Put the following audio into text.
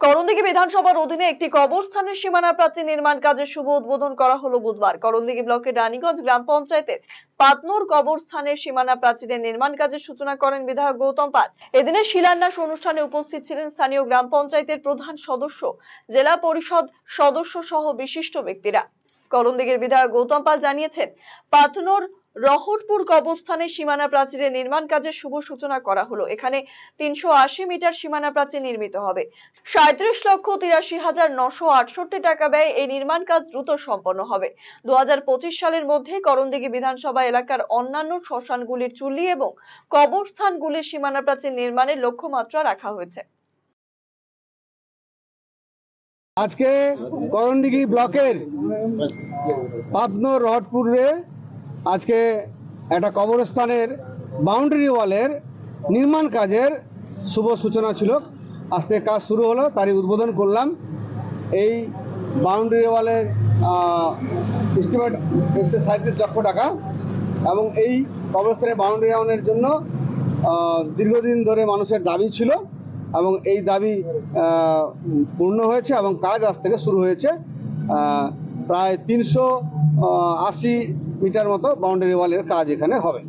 করণদিঘি বিধানসভার অধীনে একটি কবরস্থানের সীমানা প্রাচীর নির্মাণ কাজের শুভ উদ্বোধন করা হলো বুধবার। করণদিঘি ব্লকের রানীগঞ্জ গ্রাম পঞ্চায়েতের পাতনোর কবরস্থানের সীমানা প্রাচীরের নির্মাণ কাজের সূচনা করেন বিধায়ক গৌতম পাল। এদিনের শিলান্যাস অনুষ্ঠানে উপস্থিত ছিলেন স্থানীয় গ্রাম পঞ্চায়েতের প্রধান সদস্য, জেলা পরিষদ সদস্য সহ বিশিষ্ট ব্যক্তিরা। করণদিঘির বিধায়ক গৌতম পাল জানিয়েছেন, পাতনোর রহটপুর কবরস্থানের সীমানা প্রাচীরের নির্মাণ কাজের শুভ সূচনা করা হলো। এখানে 380 মিটার সীমানা প্রাচীর নির্মিত হবে। 37,83,968 টাকা ব্যয় এই নির্মাণ কাজ দ্রুত সম্পন্ন হবে। 2025 সালের মধ্যে করণদিঘি বিধানসভা এলাকার অন্যান্য শ্মশানগুলির চুল্লি এবং কবরস্থানগুলির সীমানা প্রাচীর নির্মাণের লক্ষ্যমাত্রা রাখা হয়েছে। আজকে করণদিঘি ব্লকের পাতনোর রহটপুরে আজকে একটা কবরস্থানের বাউন্ডারি ওয়ালের নির্মাণ কাজের শুভ সূচনা ছিল। আজ থেকে কাজ শুরু হলো, তারই উদ্বোধন করলাম। এই বাউন্ডারি ওয়ালের এস্টিমেট এসছে 37 লক্ষ টাকা এবং এই কবরস্থানের বাউন্ডারি ওয়ালের জন্য দীর্ঘদিন ধরে মানুষের দাবি ছিল এবং এই দাবি পূর্ণ হয়েছে এবং কাজ আজ থেকে শুরু হয়েছে। প্রায় 380 মিটার মতো বাউন্ডারি ওয়ালের কাজ এখানে হবে।